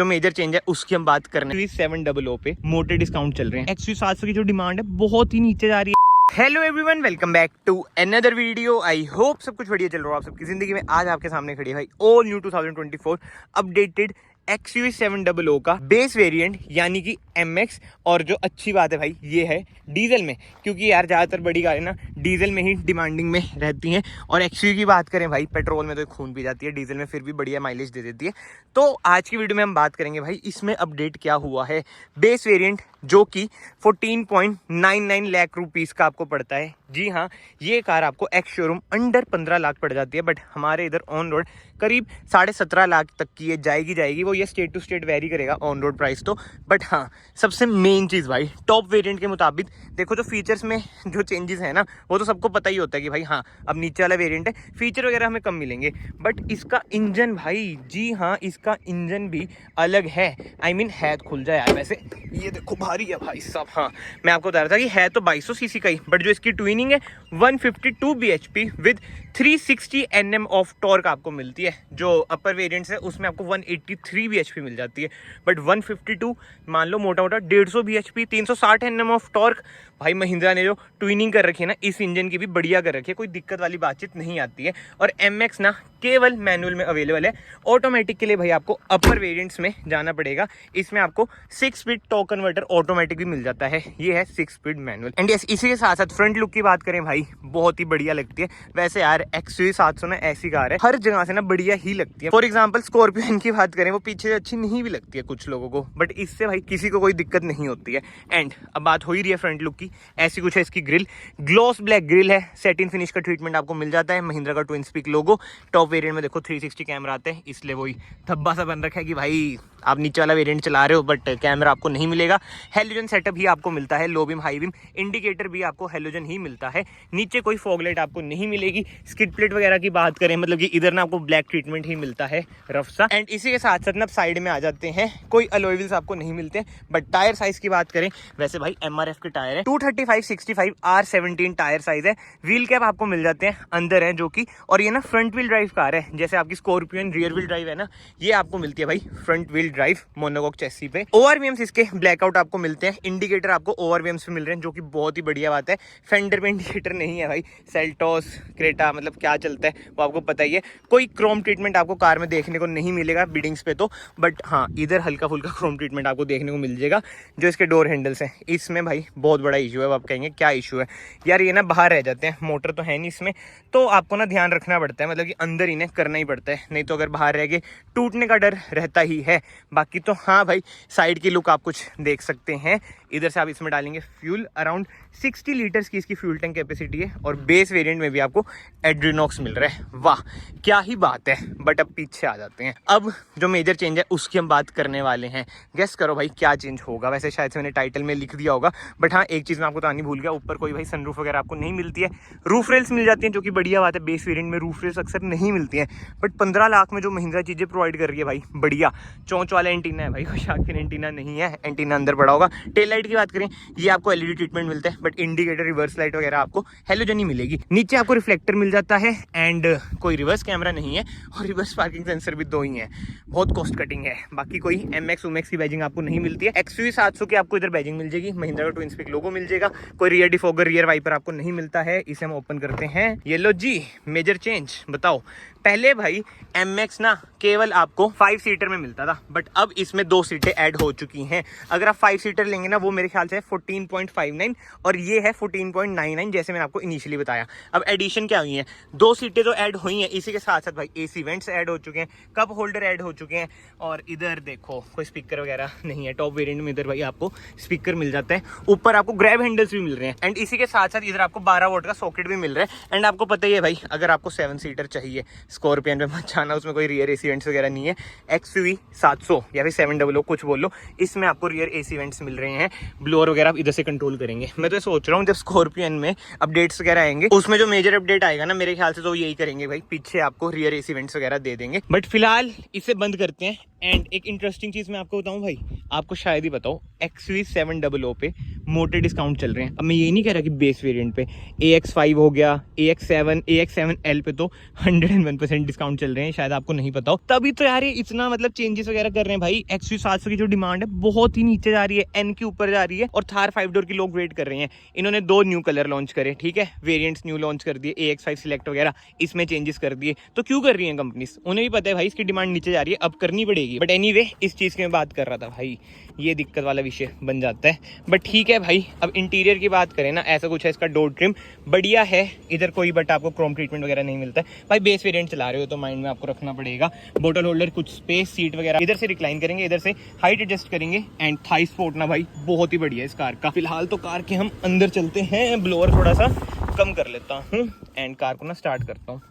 जो major change है उसकी हम बात करने हैं। 700 पे मोटे डिस्काउंट चल रहे हैं। XUV700 की जो डिमांड है बहुत ही नीचे जा रही है। Hello everyone, welcome back to another video. I hope सब कुछ बढ़िया चल रहा हो आप सबकी जिंदगी में। आज आपके सामने खड़ी है भाई ऑल न्यू 2024 अपडेटेड XUV700 का बेस वेरिएंट यानी कि MX। और जो अच्छी बात है भाई ये है डीजल में, क्योंकि यार ज़्यादातर बड़ी गाड़ी ना डीजल में ही डिमांडिंग में रहती हैं। और XUV की बात करें भाई, पेट्रोल में तो खून पी जाती है, डीजल में फिर भी बढ़िया माइलेज दे देती है। तो आज की वीडियो में हम बात करेंगे भाई इसमें अपडेट क्या हुआ है। बेस वेरिएंट जो कि 14.99 लाख रुपीस का आपको पड़ता है। जी हाँ, ये कार आपको एक्स शोरूम अंडर 15 लाख पड़ जाती है, बट हमारे इधर ऑन रोड करीब 17.5 लाख तक की ये जाएगी। वो ये स्टेट टू स्टेट वेरी करेगा ऑन रोड प्राइस तो। बट हाँ, सबसे मेन चीज़ भाई टॉप वेरिएंट के मुताबिक देखो, जो फीचर्स में जो चेंजेस है ना वो तो सबको पता ही होता है कि भाई हाँ अब नीचे वाला वेरिएंट है, फीचर वगैरह हमें कम मिलेंगे। बट इसका इंजन भाई, जी हाँ इसका इंजन भी अलग है। आई मीन है खुल जाए यार, वैसे ये देखो भारी है भाई साहब। हाँ, मैं आपको बता रहा था कि है तो 2200 सीसी का ही, बट जो इसकी ट्विनिंग है 152 bhp with 360 Nm of torque आपको मिलती है। जो अपर वेरिएंट्स है उसमें आपको 183 bhp मिल जाती है, बट 152 मान लो मोटा मोटा 150 bhp 360 Nm ऑफ टॉर्क। भाई महिंद्रा ने जो ट्विनिंग कर रखी है ना इस इंजन की भी बढ़िया कर रखी है, कोई दिक्कत वाली बातचीत नहीं आती है। और MX ना केवल मैनुअल में अवेलेबल है। ऑटोमेटिक के लिए भाई आपको अपर वेरिएंट्स में जाना पड़ेगा। इसमें आपको 6 स्पीड टॉर्क कन्वर्टर ऑटोमेटिक भी मिल जाता है। ये है 6 स्पीड मैनुअल। एंड यस, इसी के साथ साथ फ्रंट लुक की बात करें भाई, बहुत ही बढ़िया लगती है। वैसे यार XUV700 ना ऐसी कार है हर जगह से ना बढ़िया ही लगती है। फॉर एग्जाम्पल स्कॉर्पियन की बात करें, वो पीछे से अच्छी नहीं भी लगती है कुछ लोगों को, बट इससे भाई किसी को कोई दिक्कत नहीं होती है। एंड अब बात हो ही रही है फ्रंट लुक की, ऐसी कुछ है इसकी ग्रिल। ग्लॉस ब्लैक ग्रिल है, सेटिन फिनिश का ट्रीटमेंट आपको मिल जाता है। महिंद्रा का ट्विन स्पीक लोगो। टॉप वेरिएंट में देखो 360 कैमरा आते हैं, इसलिए वही धब्बा सा बन रखा है कि भाई आप नीचे वाला वेरिएंट चला रहे हो बट कैमरा आपको नहीं मिलेगा। हेलोजन सेटअप ही आपको मिलता है, low beam high beam indicator भी आपको हेलोजन ही मिलता है। नीचे कोई फॉग लाइट आपको नहीं मिलेगी। स्किड प्लेट वगैरह की बात करें, मतलब कि इधर ना आपको ब्लैक ट्रीटमेंट ही मिलता है रफ सा। एंड इसी के साथ साथ ना साइड में आ जाते हैं, कोई अलॉय व्हील्स आपको नहीं मिलते। बट टायर साइज की बात करें, वैसे भाई MRF के टायर है 235/65 R17 टायर साइज है। व्हील कैप आपको मिल जाते हैं अंदर है जो कि, और ये ना फ्रंट व्हील ड्राइव कार है, जैसे आपकी स्कॉर्पियन रियर व्हील ड्राइव है ना, ये आपको मिलती है भाई फ्रंट व्हील ड्राइव मोनोकॉक चेसी पे। ORVMs इसके ब्लैकआउट आपको मिलते हैं। इंडिकेटर आपको ORVMs पे मिल रहे हैं, जो कि बहुत ही बढ़िया बात है। फेंडर पे इंडिकेटर नहीं है भाई, सेल्टोस क्रेटा मतलब क्या चलता है वो आपको पता ही है। कोई क्रोम ट्रीटमेंट आपको कार में देखने को नहीं मिलेगा बिडिंग्स पे तो, बट हाँ इधर हल्का फुल्का क्रोम ट्रीटमेंट आपको देखने को मिल जाएगा। जो इसके डोर हैंडल्स हैं, इसमें भाई बहुत बड़ा इशू है। आप कहेंगे क्या इशू है यार, ये ना बाहर रह जाते हैं, मोटर तो है नहीं इसमें, तो आपको ना ध्यान रखना पड़ता है, मतलब कि अंदर इन्हें करना ही पड़ता है, नहीं तो अगर बाहर रह गए टूटने का डर रहता ही है। बाकी तो हाँ भाई साइड की लुक आप कुछ देख सकते हैं। इधर से आप इसमें डालेंगे फ्यूल, अराउंड 60 लीटर्स की इसकी फ्यूल टैंक कैपेसिटी है। और बेस वेरिएंट में भी आपको एड्रीनॉक्स मिल रहा है, वाह क्या ही बात है। बट अब पीछे आ जाते हैं, अब जो मेजर चेंज है उसकी हम बात करने वाले हैं। गेस करो भाई क्या चेंज होगा। वैसे शायद से मैंने टाइटल में लिख दिया होगा, बट हाँ एक चीज़ मैं आपको बतानी भूल गया, ऊपर कोई भाई सनरूफ वगैरह आपको नहीं मिलती है। रूफ रेल्स मिल जाती हैं, जो कि बढ़िया बात है। बेस वेरिएंट में रूफ रेल्स अक्सर नहीं मिलती हैं, बट 15 लाख में जो महिंद्रा चीज़ें प्रोवाइड कर रही है भाई बढ़िया। चोंच वाला एंटीना है भाई, कोई शाकिन एंटीना नहीं है, एंटीना अंदर पड़ा होगा। टेल लाइट की बात करें, ये आपको LED ट्रीटमेंट मिलता है, बट इंडिकेटर रिवर्स लाइट वगैरह आपको हेलोजन ही मिलेगी। नीचे आपको रिफ्लेक्टर मिल जाता है, एंड कोई रिवर्स कैमरा नहीं है, और रिवर्स पार्किंग सेंसर भी 2 ही है। बहुत कॉस्ट कटिंग है। बाकी कोई MX UMX की बैजिंग आपको नहीं मिलती है। XUV700 की आपको इधर बैजिंग मिल जाएगी, महिंद्रा का ट्विन स्पीक लोगो मिल जाएगा। कोई रियर डिफॉगर रियर वाइपर आपको नहीं मिलता है। इसे हम ओपन करते हैं, ये लो जी मेजर चेंज। बताओ, पहले भाई MX ना केवल आपको 5 सीटर में मिलता था, बट अब इसमें 2 सीटें ऐड हो चुकी हैं। अगर आप 5 सीटर लेंगे ना, वो मेरे ख्याल से 14.59 और ये है 14.99, जैसे मैंने आपको इनिशियली बताया। अब एडिशन क्या हुई है, 2 सीटें तो ऐड हुई हैं, इसी के साथ साथ भाई AC वेंट्स ऐड हो चुके हैं, कप होल्डर ऐड हो चुके हैं। और इधर देखो कोई स्पीकर वगैरह नहीं है। टॉप वेरिएंट में इधर भाई आपको स्पीकर मिल जाता है, ऊपर आपको ग्रैब हैंडल्स भी मिल रहे हैं। एंड इसी के साथ साथ इधर आपको 12 वोल्ट का सॉकेट भी मिल रहा है। एंड आपको पता ही है भाई, अगर आपको 7 सीटर चाहिए स्कॉर्पियन पे मत जाना, उसमें कोई रियर AC वेंट्स वगैरह नहीं है। XUV700 या फिर 700 कुछ बोल लो, इसमें आपको रियर AC वेंट्स मिल रहे हैं। ब्लोअर वगैरह आप इधर से कंट्रोल करेंगे। मैं तो सोच रहा हूँ जब स्कॉर्पियन में अपडेट्स वगैरह आएंगे, उसमें जो मेजर अपडेट आएगा ना, मेरे ख्याल से तो यही करेंगे भाई, पीछे आपको रियर AC वेंट्स वगैरह दे देंगे। बट फिलहाल इसे बंद करते हैं एंड एक इंटरेस्टिंग चीज मैं आपको बताऊं भाई, आपको शायद ही बताओ, XV700 पे मोटे डिस्काउंट चल रहे हैं। अब मैं ये नहीं कह रहा कि बेस वेरिएंट पे AX5 हो गया, AX7L पे तो 101% डिस्काउंट चल रहे हैं, शायद आपको नहीं पता हो। तभी तो यार ये इतना मतलब चेंजेस वगैरह कर रहे हैं भाई। XV700 की जो डिमांड है बहुत ही नीचे जा रही है, N के ऊपर जा रही है, और थार 5 डोर की लोग वेट कर रहे हैं। इन्होंने 2 न्यू कलर लॉन्च करे, ठीक है, वेरिएंट्स न्यू लॉन्च कर दिए, AX5 सिलेक्ट वगैरह इसमें चेंजेस कर दिए। तो क्यों कर रही है कंपनीज? उन्हें भी पता है भाई इसकी डिमांड नीचे जा रही है, अब करनी पड़ेगी। बट एनीवे, इस चीज की मैं बात कर रहा था भाई, ये दिक्कत वाला विषय बन जाता है। बट ठीक है भाई, अब इंटीरियर की बात करें ना, ऐसा कुछ है, इसका डोर ट्रिम बढ़िया है, इधर कोई बट आपको क्रोम ट्रीटमेंट वगैरह नहीं मिलता है भाई। बेस वेरिएंट चला रहे हो तो माइंड में आपको रखना पड़ेगा। बोटल होल्डर, कुछ स्पेस, सीट वगैरह इधर से रिक्लाइन करेंगे, इधर से हाइट एडजस्ट करेंगे, एंड थाई सपोर्ट ना भाई बहुत ही बढ़िया है इस कार का। फिलहाल तो कार के हम अंदर चलते हैं, ब्लोअर थोड़ा सा कम कर लेता हूँ एंड कार को ना स्टार्ट करता हूँ।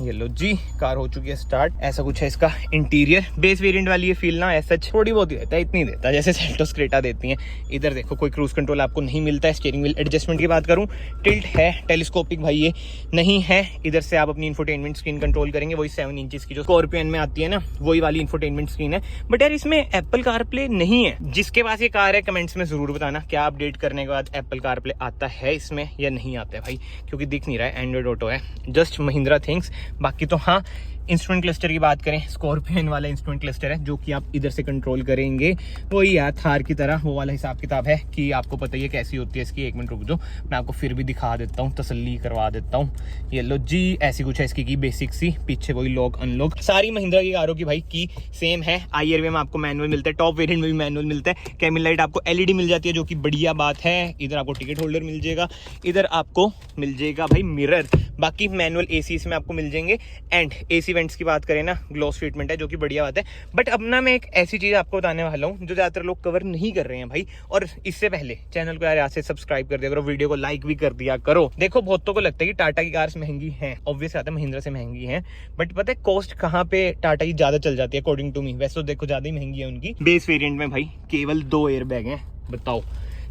ये लो जी, कार हो चुकी है स्टार्ट। ऐसा कुछ है इसका इंटीरियर। बेस वेरिएंट वाली ये फील ना ऐसा थोड़ी बहुत ही देता है, इतनी देता है जैसे सेल्टोस क्रेटा देती हैं। इधर देखो कोई क्रूज कंट्रोल आपको नहीं मिलता है। स्टीयरिंग व्हील एडजस्टमेंट की बात करूं, टिल्ट है, टेलीस्कोपिक भाई ये नहीं है। इधर से आप अपनी इंफोटेनमेंट स्क्रीन कंट्रोल करेंगे, वही 7 इंचेस की जो स्कॉर्पियन में आती है ना, वही वाली इंफोटेनमेंट स्क्रीन है। बट यार इसमें एप्पल कारप्ले नहीं है। जिसके पास ये कार है कमेंट्स में जरूर बताना, क्या अपडेट करने के बाद एप्पल कारप्ले आता है इसमें या नहीं आता है भाई, क्योंकि दिख नहीं रहा है, एंड्रॉइड ऑटो है, जस्ट महिंद्रा थिंग्स। बाकी तो हाँ, इंस्ट्रूमेंट क्लस्टर की बात करें, स्कॉर्पियन वाला इंस्ट्रूमेंट क्लस्टर है जो कि आप इधर से कंट्रोल करेंगे, वही यार थार की तरह वो वाला हिसाब किताब है कि आपको पता ही है कैसी होती है इसकी। 1 मिनट रुक जाओ, मैं आपको फिर भी दिखा देता हूँ, तसल्ली करवा देता हूँ। ये लो जी, ऐसी कुछ है इसकी की बेसिक सी, पीछे वही लॉक अनलॉक। सारी महिंद्रा की कारों की भाई की सेम है। IRV में आपको मैनुअल मिलता है, टॉप वेरिएंट में भी मैनुअल मिलता है। कैमल लाइट आपको LED मिल जाती है जो कि बढ़िया बात है। इधर आपको टिकट होल्डर मिल जाएगा, इधर आपको मिल जाएगा भाई मिरर। बाकी मैनुअल AC इसमें आपको मिल जाएंगे। एंड AC वेंट्स की बात करें ना, ग्लॉस ट्रीटमेंट है जो कि बढ़िया बात है। बट अब ना मैं एक ऐसी चीज आपको बताने वाला हूँ जो ज्यादातर लोग कवर नहीं कर रहे हैं भाई। और इससे पहले चैनल को यार यहाँ से सब्सक्राइब कर दिया करो, वीडियो को लाइक भी कर दिया करो। देखो बहुतों को लगता है कि टाटा की कार्स महंगी हैं, ऑब्वियस आता है महिंद्रा से महंगी हैं, बट पता है कॉस्ट कहाँ पे टाटा की ज्यादा चल जाती है अकॉर्डिंग टू मी। वैसे तो देखो ज्यादा ही महंगी है उनकी। बेस वेरिएंट में भाई केवल 2 एयरबैग हैं, बताओ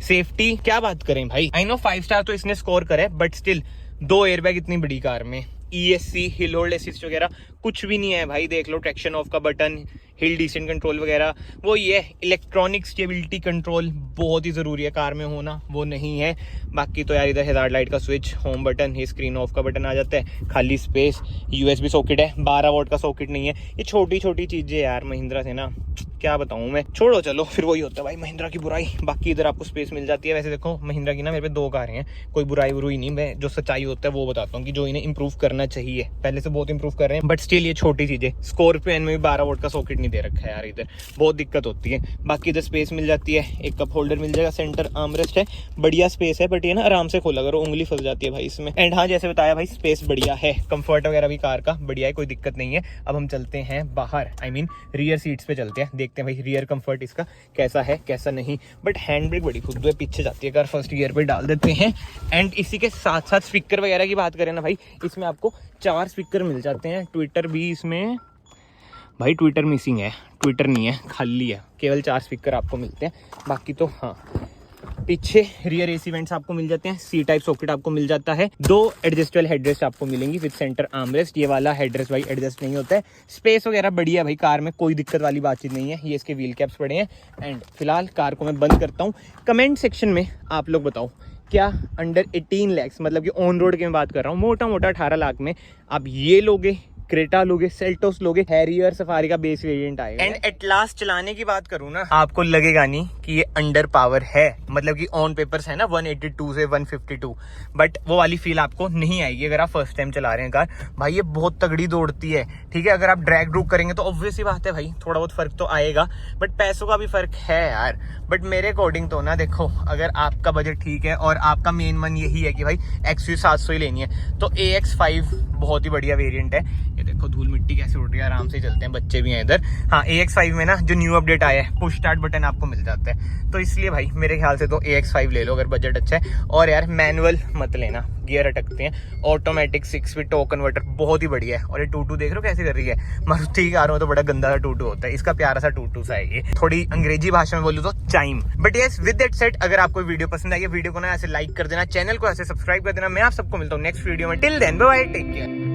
सेफ्टी क्या बात करें भाई। आई नो 5 स्टार तो इसने स्कोर करे, बट स्टिल 2 एयरबैग इतनी बड़ी कार में। ESC, हिल होल्ड असिस्ट वगैरह कुछ भी नहीं है भाई। देख लो, ट्रैक्शन ऑफ का बटन, हिल डिसेंट कंट्रोल वगैरह, वो ये इलेक्ट्रॉनिक स्टेबिलिटी कंट्रोल बहुत ही जरूरी है कार में होना, वो नहीं है। बाकी तो यार इधर हैजार्ड लाइट का स्विच, होम बटन, ये स्क्रीन ऑफ का बटन आ जाता है, खाली स्पेस, USB सॉकेट है, 12 वोल्ट का सॉकेट नहीं है। ये छोटी छोटी चीजें यार महिंद्रा से ना क्या बताऊं मैं, छोड़ो चलो, फिर वही होता है भाई महिंद्रा की बुराई। बाकी इधर आपको स्पेस मिल जाती है। वैसे देखो महिंद्रा की ना मेरे पे 2 कारें हैं, कोई बुराई बुराई नहीं, मैं जो सच्चाई होता है वो बताता हूँ कि जो इन्हें इंप्रूव करना चाहिए। पहले से बहुत इंप्रूव कर रहे हैं, बट स्टिल ये छोटी चीजें। स्कॉर्पियन में भी 12 वोल्ट का सॉकेट नहीं दे रखा है यार, इधर बहुत दिक्कत होती है। बाकी इधर स्पेस मिल जाती है, एक कप होल्डर मिल जाएगा, सेंटर आर्मरेस्ट है, बढ़िया स्पेस है। बट ये ना आराम से खोला करो, उंगली फंस जाती है भाई इसमें। एंड हाँ, जैसे बताया भाई स्पेस बढ़िया है, कंफर्ट वगैरह भी कार का बढ़िया है, कोई दिक्कत नहीं है। अब हम चलते हैं बाहर, आई मीन रियर सीट्स पे चलते हैं, देखते हैं भाई रियर कंफर्ट इसका कैसा है कैसा नहीं। बट हैंड ब्रेक बड़ी खुद है, पीछे जाती है कार, फर्स्ट गियर पे डाल देते हैं। एंड इसी के साथ साथ स्पीकर वगैरह की बात करें ना भाई, इसमें आपको 4 स्पीकर मिल जाते हैं। ट्विटर भी इसमें भाई, ट्विटर मिसिंग है, ट्विटर नहीं है, खाली है, केवल 4 स्पीकर आपको मिलते हैं। बाकी तो हाँ, पीछे रियर AC वेंट्स आपको मिल जाते हैं, C टाइप सॉकेट आपको मिल जाता है, 2 एडजस्टेबल हेडरेस्ट आपको मिलेंगी विद सेंटर आर्मरेस्ट। ये वाला हेडरेस्ट भाई एडजस्ट नहीं होता है। स्पेस वगैरह बढ़िया भाई, कार में कोई दिक्कत वाली बातचीत नहीं है। ये इसके व्हील कैप्स पड़े हैं। एंड फिलहाल कार को मैं बंद करता हूँ। कमेंट सेक्शन में आप लोग बताओ, क्या अंडर 18 लाख, मतलब कि ऑन रोड की मैं बात कर रहा हूँ, मोटा मोटा 18 लाख में आप ये लोगे, क्रेटा लोगे, सेल्टोस लोगे, हैरियर सफारी का बेस वेरिएंट आएगा। एंड एट लास्ट चलाने की बात करूँ ना, आपको लगेगा नहीं कि ये अंडर पावर है, मतलब कि ऑन पेपर्स है ना 182 से 152, बट वो वाली फील आपको नहीं आएगी अगर आप फर्स्ट टाइम चला रहे हैं कार। भाई ये बहुत तगड़ी दौड़ती है, ठीक है। अगर आप ड्रैग ड्रूक करेंगे तो ऑब्वियस ही बात है भाई, थोड़ा बहुत फर्क तो आएगा, बट पैसों का भी फर्क है यार। बट मेरे अकॉर्डिंग तो ना देखो, अगर आपका बजट ठीक है और आपका मेन मन यही है कि भाई XV700 ही लेनी है, तो AX5 बहुत ही बढ़िया वेरिएंट है। ये देखो धूल मिट्टी कैसे उड़ रही है, आराम से चलते हैं, बच्चे भी हैं इधर। हाँ, AX5 में ना जो न्यू अपडेट आया है, पुश स्टार्ट बटन आपको मिल जाता है, तो इसलिए भाई मेरे ख्याल से तो AX5 ले लो अगर बजट अच्छा है। और यार मैनुअल मत लेना, गियर अटकते हैं। ऑटोमेटिक 6 स्पीड टॉर्क कन्वर्टर बहुत ही बढ़िया है। और ये टूटू देख रहे हो कैसे कर रही है, मारुति की कारों में तो बड़ा गंदा सा टूटू होता है, इसका प्यारा सा टूटू सा है ये, थोड़ी अंग्रेजी भाषा में बोलूँ तो chyme. But yes, with that set, अगर आपको वीडियो पसंद आई है, वीडियो को ना ऐसे लाइक कर देना, चैनल को ऐसे सब्सक्राइब कर देना। मैं आप सबको मिलता हूँ नेक्स्ट वीडियो में। Till then bye bye, take care.